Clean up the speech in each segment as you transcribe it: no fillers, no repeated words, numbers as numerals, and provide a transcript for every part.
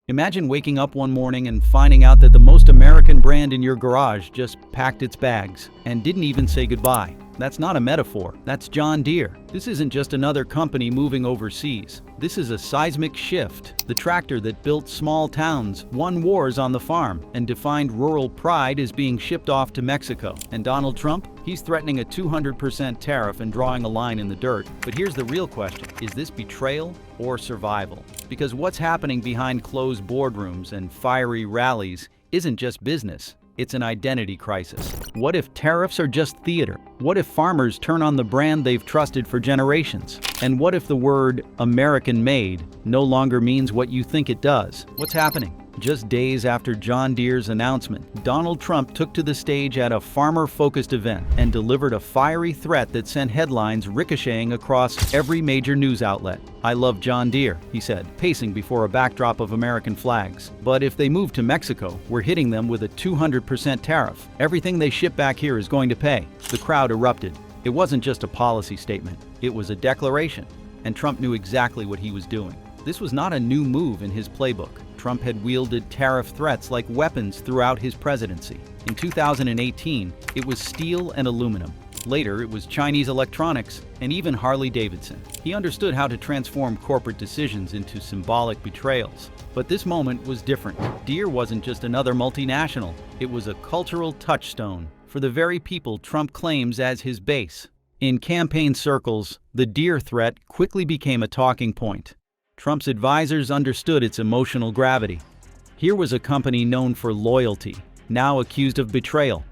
Imagine waking up one morning and finding out that the most American brand in your garage just packed its bags and didn't even say goodbye. That's not a metaphor, that's John Deere. This isn't just another company moving overseas. This is a seismic shift. The tractor that built small towns, won wars on the farm, and defined rural pride is being shipped off to Mexico. And Donald Trump? He's threatening a 200% tariff and drawing a line in the dirt. But here's the real question. Is this betrayal or survival? Because what's happening behind closed boardrooms and fiery rallies isn't just business. It's an identity crisis. What if tariffs are just theater? What if farmers turn on the brand they've trusted for generations? And what if the word American-made no longer means what you think it does? What's happening? Just days after John Deere's announcement, Donald Trump took to the stage at a farmer-focused event and delivered a fiery threat that sent headlines ricocheting across every major news outlet. "I love John Deere," he said, pacing before a backdrop of American flags. "But if they move to Mexico, we're hitting them with a 200% tariff. Everything they ship back here is going to pay." The crowd erupted. It wasn't just a policy statement, it was a declaration, and Trump knew exactly what he was doing. This was not a new move in his playbook. Trump had wielded tariff threats like weapons throughout his presidency. In 2018, it was steel and aluminum. Later, it was Chinese electronics and even Harley-Davidson. He understood how to transform corporate decisions into symbolic betrayals. But this moment was different. Deere wasn't just another multinational. It was a cultural touchstone for the very people Trump claims as his base. In campaign circles, the Deere threat quickly became a talking point. Trump's advisors understood its emotional gravity. Here was a company known for loyalty, now accused of betrayal.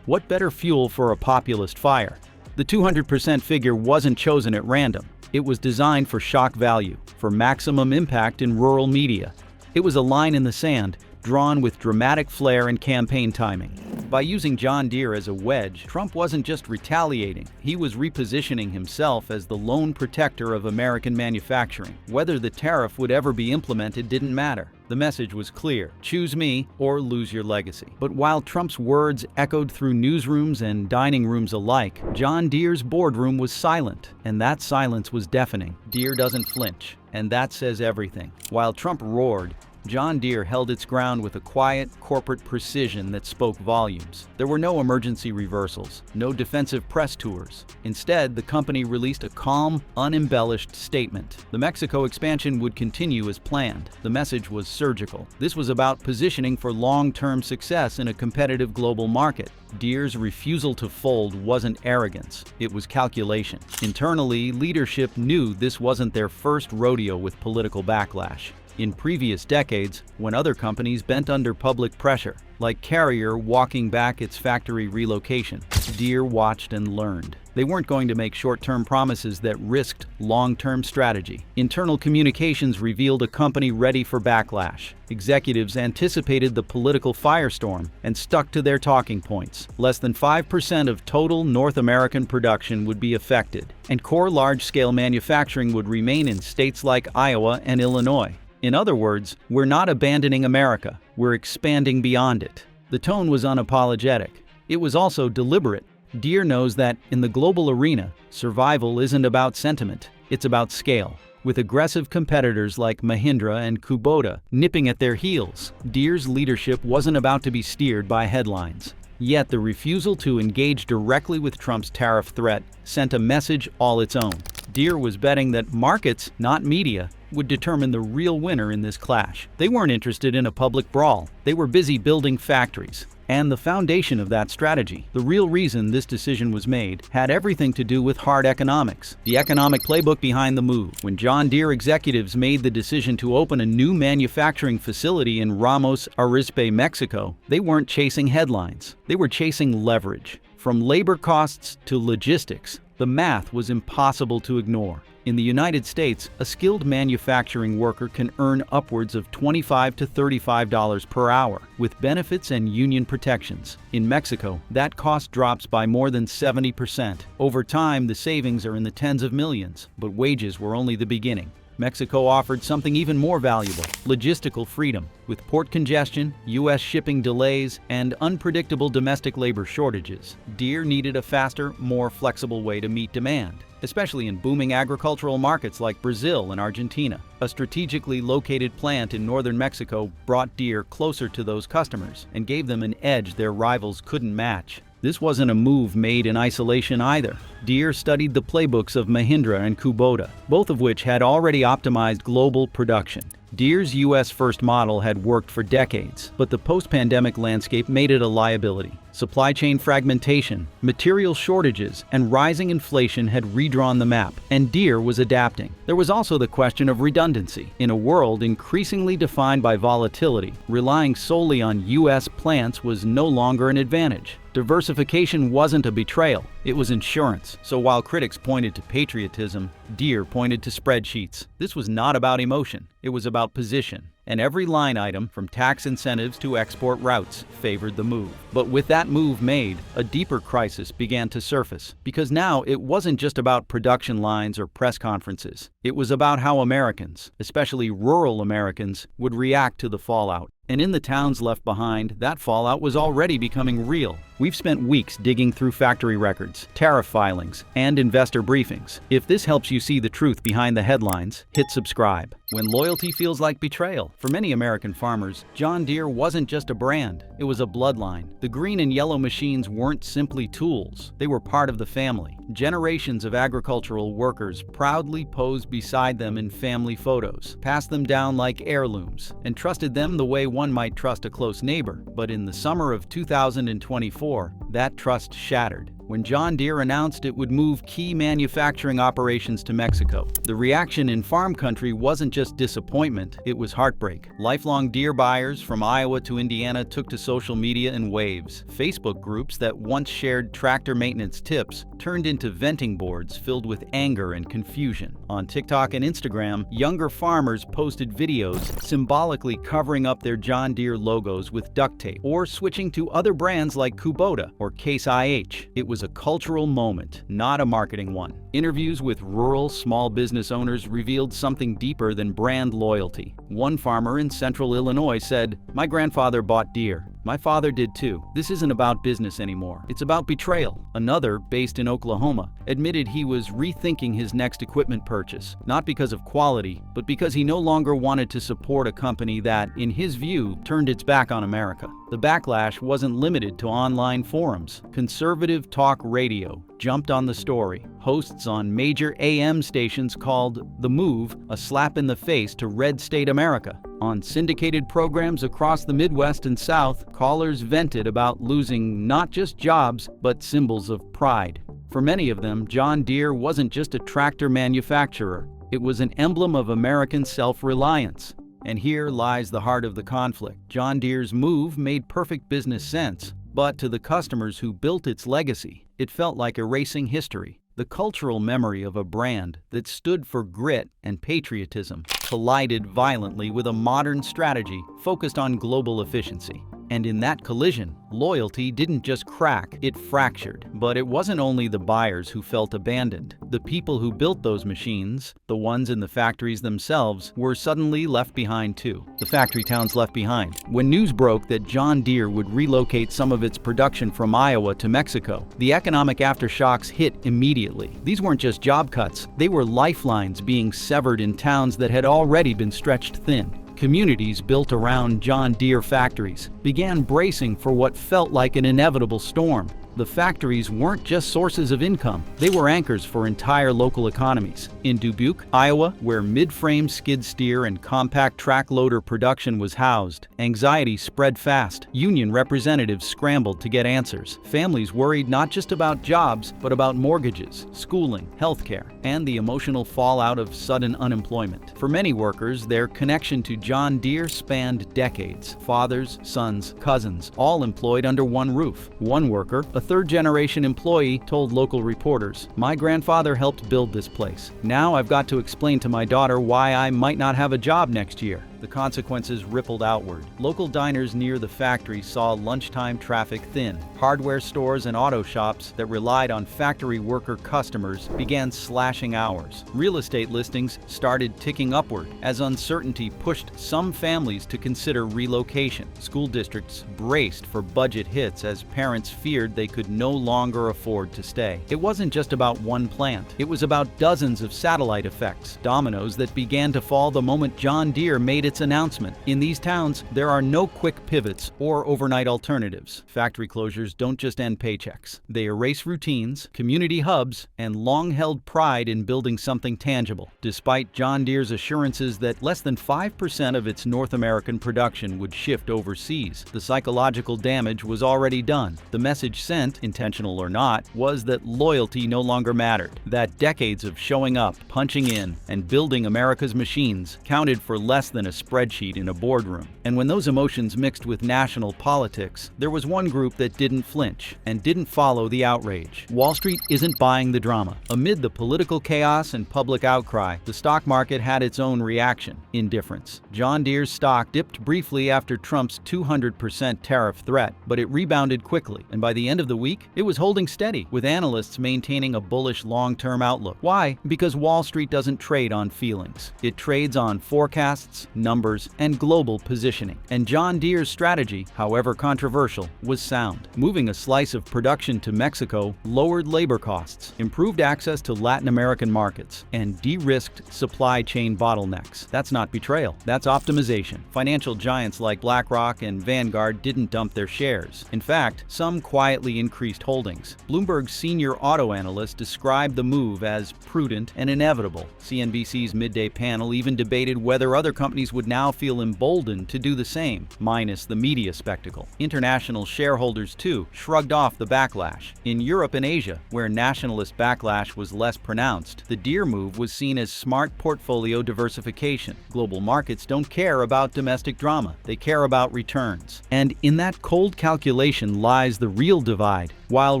What better fuel for a populist fire? The 200% figure wasn't chosen at random. It was designed for shock value, for maximum impact in rural media. It was a line in the sand, drawn with dramatic flair and campaign timing. By using John Deere as a wedge, Trump wasn't just retaliating, he was repositioning himself as the lone protector of American manufacturing. Whether the tariff would ever be implemented didn't matter. The message was clear: choose me or lose your legacy. But while Trump's words echoed through newsrooms and dining rooms alike, John Deere's boardroom was silent, and that silence was deafening. Deere doesn't flinch, and that says everything. While Trump roared, John Deere held its ground with a quiet, corporate precision that spoke volumes. There were no emergency reversals, no defensive press tours. Instead, the company released a calm, unembellished statement. The Mexico expansion would continue as planned. The message was surgical. This was about positioning for long-term success in a competitive global market. Deere's refusal to fold wasn't arrogance, it was calculation. Internally, leadership knew this wasn't their first rodeo with political backlash. In previous decades, when other companies bent under public pressure, like Carrier walking back its factory relocation, Deere watched and learned. They weren't going to make short-term promises that risked long-term strategy. Internal communications revealed a company ready for backlash. Executives anticipated the political firestorm and stuck to their talking points. Less than 5% of total North American production would be affected, and core large-scale manufacturing would remain in states like Iowa and Illinois. In other words, we're not abandoning America, we're expanding beyond it. The tone was unapologetic. It was also deliberate. Deere knows that, in the global arena, survival isn't about sentiment, it's about scale. With aggressive competitors like Mahindra and Kubota nipping at their heels, Deere's leadership wasn't about to be steered by headlines. Yet the refusal to engage directly with Trump's tariff threat sent a message all its own. Deere was betting that markets, not media, would determine the real winner in this clash. They weren't interested in a public brawl. They were busy building factories. And the foundation of that strategy, the real reason this decision was made, had everything to do with hard economics. The economic playbook behind the move. When John Deere executives made the decision to open a new manufacturing facility in Ramos Arizpe, Mexico, they weren't chasing headlines. They were chasing leverage. From labor costs to logistics, the math was impossible to ignore. In the United States, a skilled manufacturing worker can earn upwards of $25 to $35 per hour, with benefits and union protections. In Mexico, that cost drops by more than 70%. Over time, the savings are in the tens of millions, but wages were only the beginning. Mexico offered something even more valuable: logistical freedom. With port congestion, U.S. shipping delays, and unpredictable domestic labor shortages, Deere needed a faster, more flexible way to meet demand, especially in booming agricultural markets like Brazil and Argentina. A strategically located plant in northern Mexico brought Deere closer to those customers and gave them an edge their rivals couldn't match. This wasn't a move made in isolation either. Deere studied the playbooks of Mahindra and Kubota, both of which had already optimized global production. Deere's U.S. first model had worked for decades, but the post-pandemic landscape made it a liability. Supply chain fragmentation, material shortages, and rising inflation had redrawn the map, and Deere was adapting. There was also the question of redundancy. In a world increasingly defined by volatility, relying solely on U.S. plants was no longer an advantage. Diversification wasn't a betrayal, it was insurance. So while critics pointed to patriotism, Deere pointed to spreadsheets. This was not about emotion, it was about position. And every line item, from tax incentives to export routes, favored the move. But with that move made, a deeper crisis began to surface, because now it wasn't just about production lines or press conferences. It was about how Americans, especially rural Americans, would react to the fallout. And in the towns left behind, that fallout was already becoming real. We've spent weeks digging through factory records, tariff filings, and investor briefings. If this helps you see the truth behind the headlines, hit subscribe. When loyalty feels like betrayal. For many American farmers, John Deere wasn't just a brand, it was a bloodline. The green and yellow machines weren't simply tools, they were part of the family. Generations of agricultural workers proudly posed beside them in family photos, passed them down like heirlooms, and trusted them the way one might trust a close neighbor. But in the summer of 2024, that trust shattered when John Deere announced it would move key manufacturing operations to Mexico. The reaction in farm country wasn't just disappointment, it was heartbreak. Lifelong Deere buyers from Iowa to Indiana took to social media in waves. Facebook groups that once shared tractor maintenance tips turned into venting boards filled with anger and confusion. On TikTok and Instagram, younger farmers posted videos symbolically covering up their John Deere logos with duct tape, or switching to other brands like Kubota or Case IH. It was a cultural moment, not a marketing one. Interviews with rural small business owners revealed something deeper than brand loyalty. One farmer in central Illinois said, "My grandfather bought Deere. My father did too. This isn't about business anymore. It's about betrayal." Another, based in Oklahoma, admitted he was rethinking his next equipment purchase, not because of quality, but because he no longer wanted to support a company that, in his view, turned its back on America. The backlash wasn't limited to online forums. Conservative talk radio jumped on the story. Hosts on major AM stations called the move a slap in the face to red state America. On syndicated programs across the Midwest and South, callers vented about losing not just jobs, but symbols of pride. For many of them, John Deere wasn't just a tractor manufacturer. It was an emblem of American self-reliance. And here lies the heart of the conflict. John Deere's move made perfect business sense, but to the customers who built its legacy, it felt like erasing history. The cultural memory of a brand that stood for grit and patriotism collided violently with a modern strategy focused on global efficiency. And in that collision, loyalty didn't just crack, it fractured. But it wasn't only the buyers who felt abandoned. The people who built those machines, the ones in the factories themselves, were suddenly left behind too. The factory towns left behind. When news broke that John Deere would relocate some of its production from Iowa to Mexico, the economic aftershocks hit immediately. These weren't just job cuts, they were lifelines being severed in towns that had already been stretched thin. Communities built around John Deere factories began bracing for what felt like an inevitable storm. The factories weren't just sources of income, they were anchors for entire local economies. In Dubuque, Iowa, where mid-frame skid steer and compact track loader production was housed, anxiety spread fast. Union representatives scrambled to get answers. Families worried not just about jobs, but about mortgages, schooling, healthcare, and the emotional fallout of sudden unemployment. For many workers, their connection to John Deere spanned decades. Fathers, sons, cousins, all employed under one roof. One worker, a third-generation employee, told local reporters, "My grandfather helped build this place. Now I've got to explain to my daughter why I might not have a job next year." The consequences rippled outward. Local diners near the factory saw lunchtime traffic thin. Hardware stores and auto shops that relied on factory worker customers began slashing hours. Real estate listings started ticking upward as uncertainty pushed some families to consider relocation. School districts braced for budget hits as parents feared they could no longer afford to stay. It wasn't just about one plant. It was about dozens of satellite effects, dominoes that began to fall the moment John Deere made its announcement. In these towns, there are no quick pivots or overnight alternatives. Factory closures don't just end paychecks. They erase routines, community hubs, and long-held pride in building something tangible. Despite John Deere's assurances that less than 5% of its North American production would shift overseas, the psychological damage was already done. The message sent, intentional or not, was that loyalty no longer mattered, that decades of showing up, punching in, and building America's machines counted for less than a spreadsheet in a boardroom. And when those emotions mixed with national politics, there was one group that didn't flinch and didn't follow the outrage. Wall Street isn't buying the drama. Amid the political chaos and public outcry, the stock market had its own reaction: indifference. John Deere's stock dipped briefly after Trump's 200% tariff threat, but it rebounded quickly, and by the end of the week, it was holding steady, with analysts maintaining a bullish long-term outlook. Why? Because Wall Street doesn't trade on feelings. It trades on forecasts, numbers, and global positioning. And John Deere's strategy, however controversial, was sound. Moving a slice of production to Mexico lowered labor costs, improved access to Latin American markets, and de-risked supply chain bottlenecks. That's not betrayal, that's optimization. Financial giants like BlackRock and Vanguard didn't dump their shares. In fact, some quietly increased holdings. Bloomberg's senior auto analyst described the move as prudent and inevitable. CNBC's midday panel even debated whether other companies would now feel emboldened to do the same, minus the media spectacle. International shareholders, too, shrugged off the backlash. In Europe and Asia, where nationalist backlash was less pronounced, the Deere move was seen as smart portfolio diversification. Global markets don't care about domestic drama. They care about returns. And in that cold calculation lies the real divide. While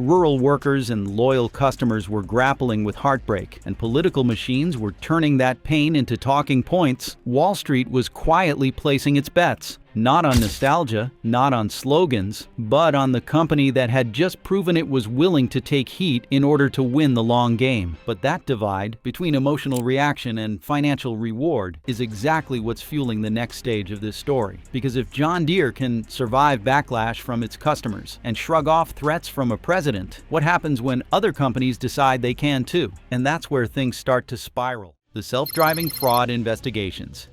rural workers and loyal customers were grappling with heartbreak and political machines were turning that pain into talking points, Wall Street was quietly placing its bets. Not on nostalgia, not on slogans, but on the company that had just proven it was willing to take heat in order to win the long game. But that divide between emotional reaction and financial reward is exactly what's fueling the next stage of this story. Because if John Deere can survive backlash from its customers and shrug off threats from a president, what happens when other companies decide they can too? And that's where things start to spiral. The self-driving fraud investigations.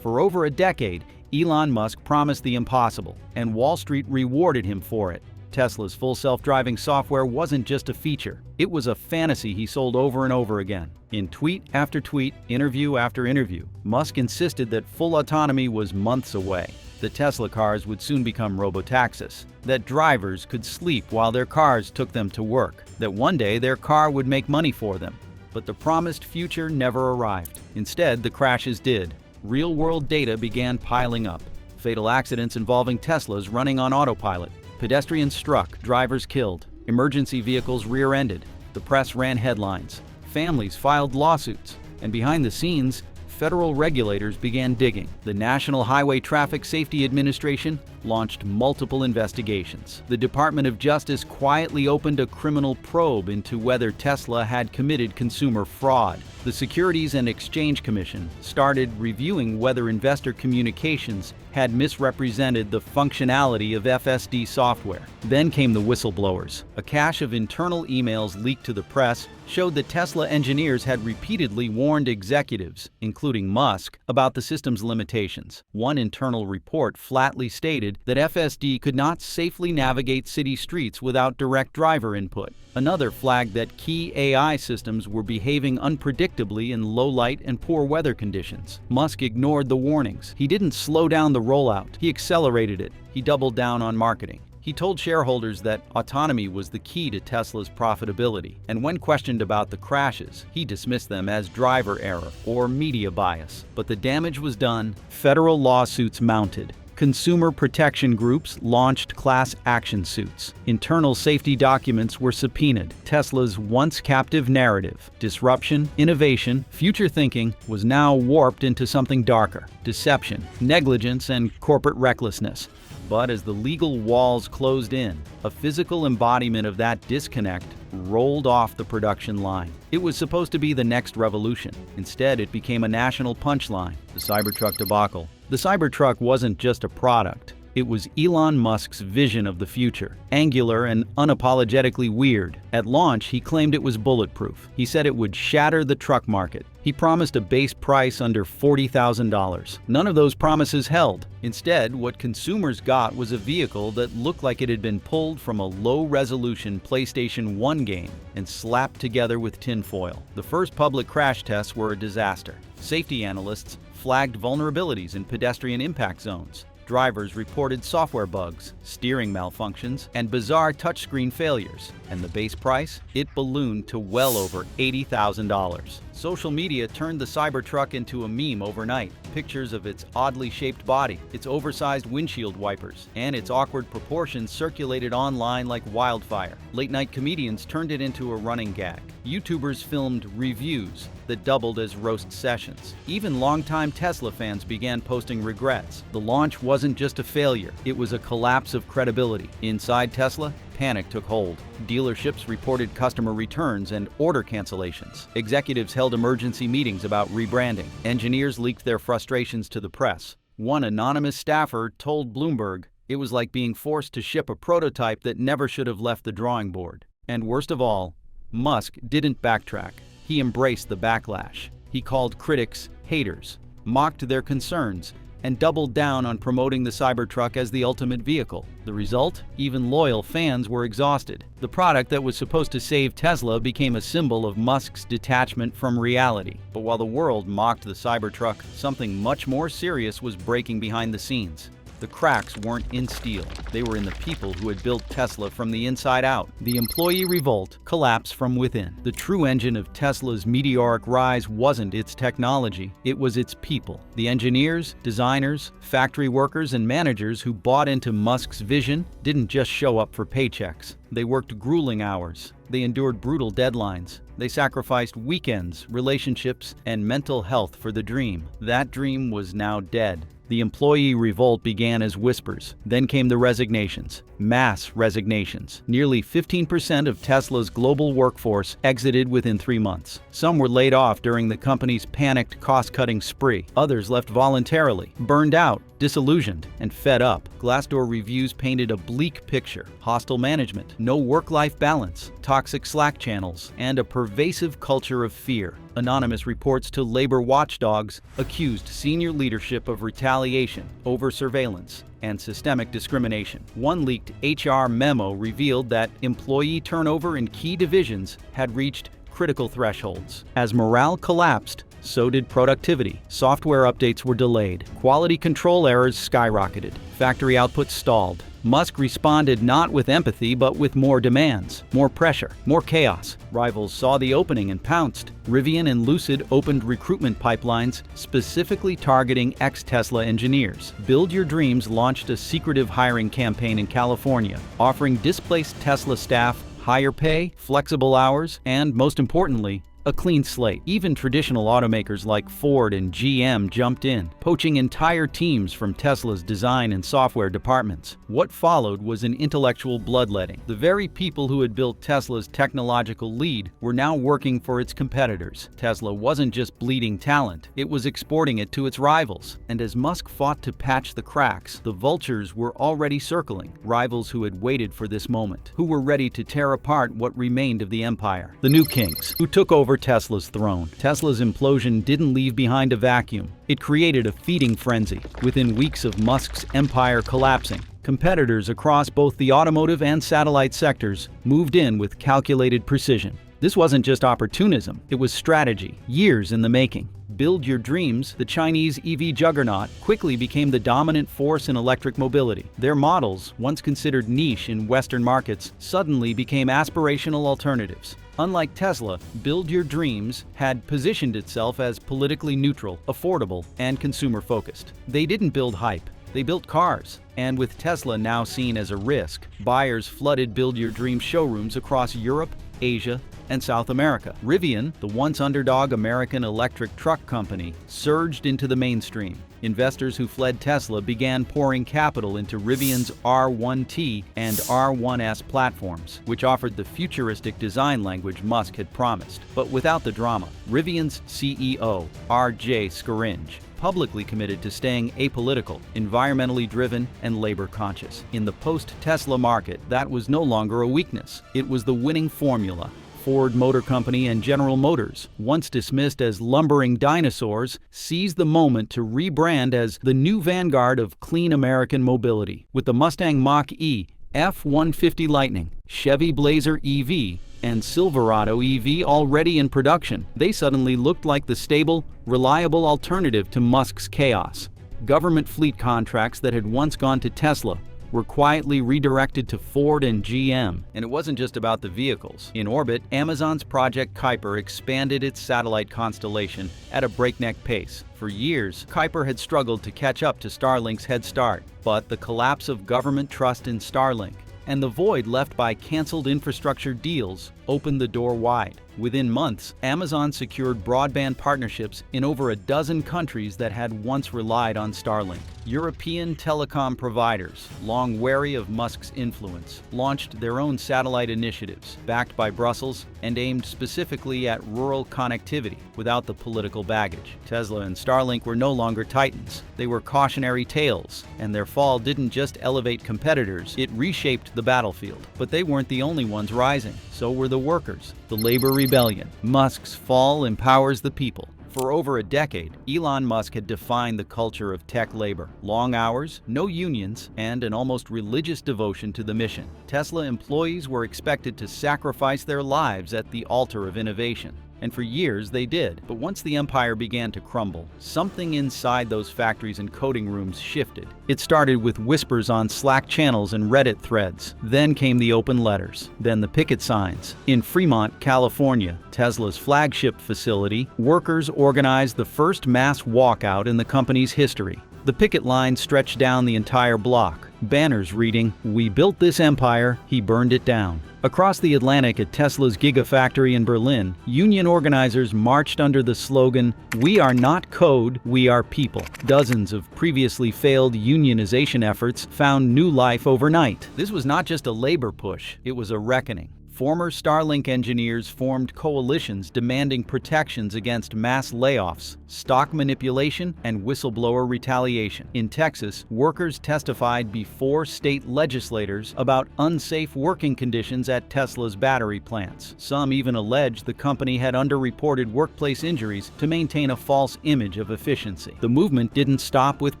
For over a decade, Elon Musk promised the impossible, and Wall Street rewarded him for it. Tesla's full self-driving software wasn't just a feature, it was a fantasy he sold over and over again. In tweet after tweet, interview after interview, Musk insisted that full autonomy was months away. The Tesla cars would soon become robotaxis, that drivers could sleep while their cars took them to work, that one day their car would make money for them. But the promised future never arrived. Instead, the crashes did. Real-world data began piling up. Fatal accidents involving Teslas running on autopilot. Pedestrians struck, drivers killed. Emergency vehicles rear-ended. The press ran headlines. Families filed lawsuits. And behind the scenes, federal regulators began digging. The National Highway Traffic Safety Administration launched multiple investigations. The Department of Justice quietly opened a criminal probe into whether Tesla had committed consumer fraud. The Securities and Exchange Commission started reviewing whether investor communications had misrepresented the functionality of FSD software. Then came the whistleblowers. A cache of internal emails leaked to the press showed that Tesla engineers had repeatedly warned executives, including Musk, about the system's limitations. One internal report flatly stated that FSD could not safely navigate city streets without direct driver input. Another flagged that key AI systems were behaving unpredictably in low light and poor weather conditions. Musk ignored the warnings. He didn't slow down the rollout. He accelerated it. He doubled down on marketing. He told shareholders that autonomy was the key to Tesla's profitability, and when questioned about the crashes, he dismissed them as driver error or media bias. But the damage was done. Federal lawsuits mounted. Consumer protection groups launched class action suits. Internal safety documents were subpoenaed. Tesla's once captive narrative, disruption, innovation, future thinking, was now warped into something darker: deception, negligence, and corporate recklessness. But as the legal walls closed in, a physical embodiment of that disconnect rolled off the production line. It was supposed to be the next revolution. Instead, it became a national punchline: the Cybertruck debacle. The Cybertruck wasn't just a product. It was Elon Musk's vision of the future, angular and unapologetically weird. At launch, he claimed it was bulletproof. He said it would shatter the truck market. He promised a base price under $40,000. None of those promises held. Instead, what consumers got was a vehicle that looked like it had been pulled from a low-resolution PlayStation 1 game and slapped together with tinfoil. The first public crash tests were a disaster. Safety analysts flagged vulnerabilities in pedestrian impact zones. Drivers reported software bugs, steering malfunctions, and bizarre touchscreen failures. And the base price? It ballooned to well over $80,000. Social media turned the Cybertruck into a meme overnight. Pictures of its oddly shaped body, its oversized windshield wipers, and its awkward proportions circulated online like wildfire. Late-night comedians turned it into a running gag. YouTubers filmed reviews that doubled as roast sessions. Even longtime Tesla fans began posting regrets. The launch wasn't just a failure, it was a collapse of credibility. Inside Tesla, panic took hold. Dealerships reported customer returns and order cancellations. Executives held emergency meetings about rebranding. Engineers leaked their frustrations to the press. One anonymous staffer told Bloomberg it was like being forced to ship a prototype that never should have left the drawing board. And worst of all, Musk didn't backtrack. He embraced the backlash. He called critics haters, mocked their concerns, and doubled down on promoting the Cybertruck as the ultimate vehicle. The result? Even loyal fans were exhausted. The product that was supposed to save Tesla became a symbol of Musk's detachment from reality. But while the world mocked the Cybertruck, something much more serious was breaking behind the scenes. The cracks weren't in steel. They were in the people who had built Tesla from the inside out. The Employee Revolt collapsed from within. The true engine of Tesla's meteoric rise wasn't its technology, it was its people. The engineers, designers, factory workers, and managers who bought into Musk's vision didn't just show up for paychecks. They worked grueling hours. They endured brutal deadlines. They sacrificed weekends, relationships, and mental health for the dream. That dream was now dead. The Employee Revolt began as whispers. Then came the resignations. Mass resignations. Nearly 15% of Tesla's global workforce exited within 3 months. Some were laid off during the company's panicked cost-cutting spree. Others left voluntarily, burned out, disillusioned, and fed up. Glassdoor reviews painted a bleak picture: hostile management, no work-life balance, toxic Slack channels, and a pervasive culture of fear. Anonymous reports to labor watchdogs accused senior leadership of retaliation, over-surveillance, and systemic discrimination. One leaked HR memo revealed that employee turnover in key divisions had reached critical thresholds. As morale collapsed, so did productivity. Software updates were delayed. Quality control errors skyrocketed. Factory output stalled. Musk responded not with empathy, but with more demands, more pressure, more chaos. Rivals saw the opening and pounced. Rivian and Lucid opened recruitment pipelines specifically targeting ex-Tesla engineers. Build Your Dreams launched a secretive hiring campaign in California, offering displaced Tesla staff higher pay, flexible hours, and, most importantly, a clean slate. Even traditional automakers like Ford and GM jumped in, poaching entire teams from Tesla's design and software departments. What followed was an intellectual bloodletting. The very people who had built Tesla's technological lead were now working for its competitors. Tesla wasn't just bleeding talent, it was exporting it to its rivals. And as Musk fought to patch the cracks, the vultures were already circling, rivals who had waited for this moment, who were ready to tear apart what remained of the empire. The new kings, who took over Tesla's throne. Tesla's implosion didn't leave behind a vacuum. It created a feeding frenzy. Within weeks of Musk's empire collapsing, competitors across both the automotive and satellite sectors moved in with calculated precision. This wasn't just opportunism, it was strategy, years in the making. Build Your Dreams, the Chinese EV juggernaut, quickly became the dominant force in electric mobility. Their models, once considered niche in Western markets, suddenly became aspirational alternatives. Unlike Tesla, Build Your Dreams had positioned itself as politically neutral, affordable, and consumer-focused. They didn't build hype. They built cars. And with Tesla now seen as a risk, buyers flooded Build Your Dream showrooms across Europe, Asia, and South America. Rivian, the once underdog American electric truck company, surged into the mainstream. Investors who fled Tesla began pouring capital into Rivian's R1T and R1S platforms, which offered the futuristic design language Musk had promised. But without the drama, Rivian's CEO, R.J. Scaringe, publicly committed to staying apolitical, environmentally driven, and labor-conscious. In the post-Tesla market, that was no longer a weakness. It was the winning formula. Ford Motor Company and General Motors, once dismissed as lumbering dinosaurs, seized the moment to rebrand as the new vanguard of clean American mobility. With the Mustang Mach-E, F-150 Lightning, Chevy Blazer EV, and Silverado EV already in production, they suddenly looked like the stable, reliable alternative to Musk's chaos. Government fleet contracts that had once gone to Tesla were quietly redirected to Ford and GM. And it wasn't just about the vehicles. In orbit, Amazon's Project Kuiper expanded its satellite constellation at a breakneck pace. For years, Kuiper had struggled to catch up to Starlink's head start, but the collapse of government trust in Starlink and the void left by canceled infrastructure deals opened the door wide. Within months, Amazon secured broadband partnerships in over a dozen countries that had once relied on Starlink. European telecom providers, long wary of Musk's influence, launched their own satellite initiatives, backed by Brussels and aimed specifically at rural connectivity without the political baggage. Tesla and Starlink were no longer titans. They were cautionary tales, and their fall didn't just elevate competitors, it reshaped the battlefield. But they weren't the only ones rising. So were the workers. The labor rebellion. Musk's fall empowers the people. For over a decade, Elon Musk had defined the culture of tech labor. Long hours, no unions, and an almost religious devotion to the mission. Tesla employees were expected to sacrifice their lives at the altar of innovation. And for years they did. But once the empire began to crumble, something inside those factories and coding rooms shifted. It started with whispers on Slack channels and Reddit threads. Then came the open letters. Then the picket signs. In Fremont, California, Tesla's flagship facility, workers organized the first mass walkout in the company's history. The picket line stretched down the entire block. Banners reading, "We built this empire, he burned it down." Across the Atlantic at Tesla's Gigafactory in Berlin, union organizers marched under the slogan, "We are not code, we are people." Dozens of previously failed unionization efforts found new life overnight. This was not just a labor push, it was a reckoning. Former Starlink engineers formed coalitions demanding protections against mass layoffs, stock manipulation, and whistleblower retaliation. In Texas, workers testified before state legislators about unsafe working conditions at Tesla's battery plants. Some even alleged the company had underreported workplace injuries to maintain a false image of efficiency. The movement didn't stop with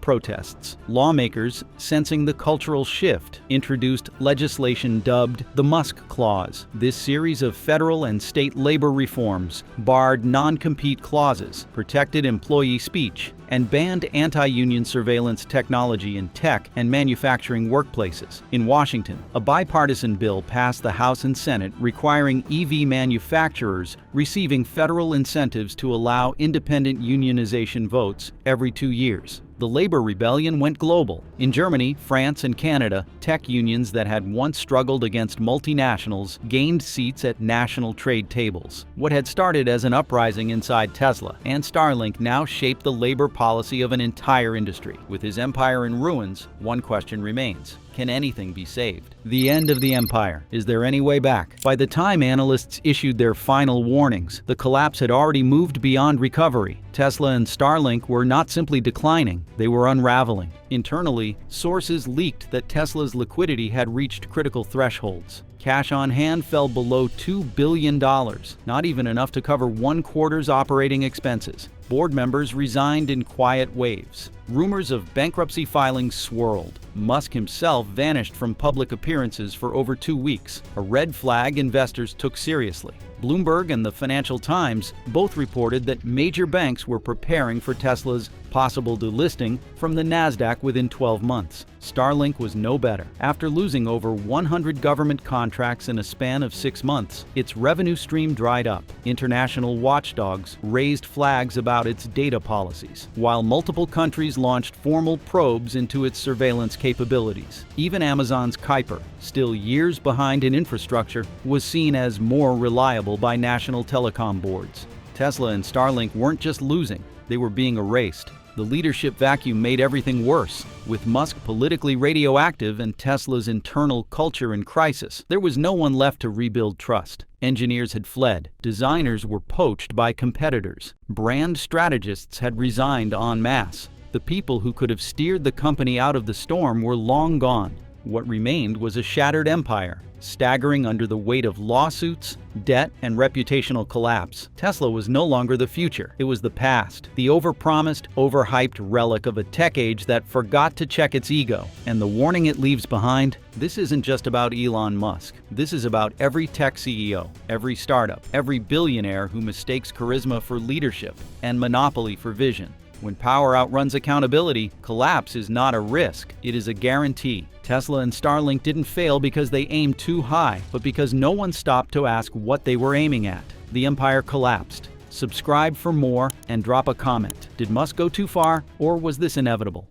protests. Lawmakers, sensing the cultural shift, introduced legislation dubbed the Musk Clause. This series of federal and state labor reforms barred non-compete clauses, protected employee speech, and banned anti-union surveillance technology in tech and manufacturing workplaces. In Washington, a bipartisan bill passed the House and Senate requiring EV manufacturers receiving federal incentives to allow independent unionization votes every 2 years. The labor rebellion went global. In Germany, France, and Canada, tech unions that had once struggled against multinationals gained seats at national trade tables. What had started as an uprising inside Tesla and Starlink now shaped the labor policy of an entire industry. With his empire in ruins, one question remains. Can anything be saved? The end of the empire. Is there any way back? By the time analysts issued their final warnings, the collapse had already moved beyond recovery. Tesla and Starlink were not simply declining, they were unraveling. Internally, sources leaked that Tesla's liquidity had reached critical thresholds. Cash on hand fell below $2 billion, not even enough to cover 1 quarter's operating expenses. Board members resigned in quiet waves. Rumors of bankruptcy filings swirled. Musk himself vanished from public appearances for over 2 weeks, a red flag investors took seriously. Bloomberg and the Financial Times both reported that major banks were preparing for Tesla's possible delisting from the Nasdaq within 12 months. Starlink was no better. After losing over 100 government contracts in a span of 6 months, its revenue stream dried up. International watchdogs raised flags about its data policies, while multiple countries launched formal probes into its surveillance capabilities. Even Amazon's Kuiper, still years behind in infrastructure, was seen as more reliable by national telecom boards. Tesla and Starlink weren't just losing, they were being erased. The leadership vacuum made everything worse. With Musk politically radioactive and Tesla's internal culture in crisis, there was no one left to rebuild trust. Engineers had fled. Designers were poached by competitors. Brand strategists had resigned en masse. The people who could have steered the company out of the storm were long gone. What remained was a shattered empire, staggering under the weight of lawsuits, debt, and reputational collapse. Tesla was no longer the future. It was the past, the overpromised, overhyped relic of a tech age that forgot to check its ego. And the warning it leaves behind? This isn't just about Elon Musk. This is about every tech CEO, every startup, every billionaire who mistakes charisma for leadership and monopoly for vision. When power outruns accountability, collapse is not a risk, it is a guarantee. Tesla and Starlink didn't fail because they aimed too high, but because no one stopped to ask what they were aiming at. The empire collapsed. Subscribe for more and drop a comment. Did Musk go too far, or was this inevitable?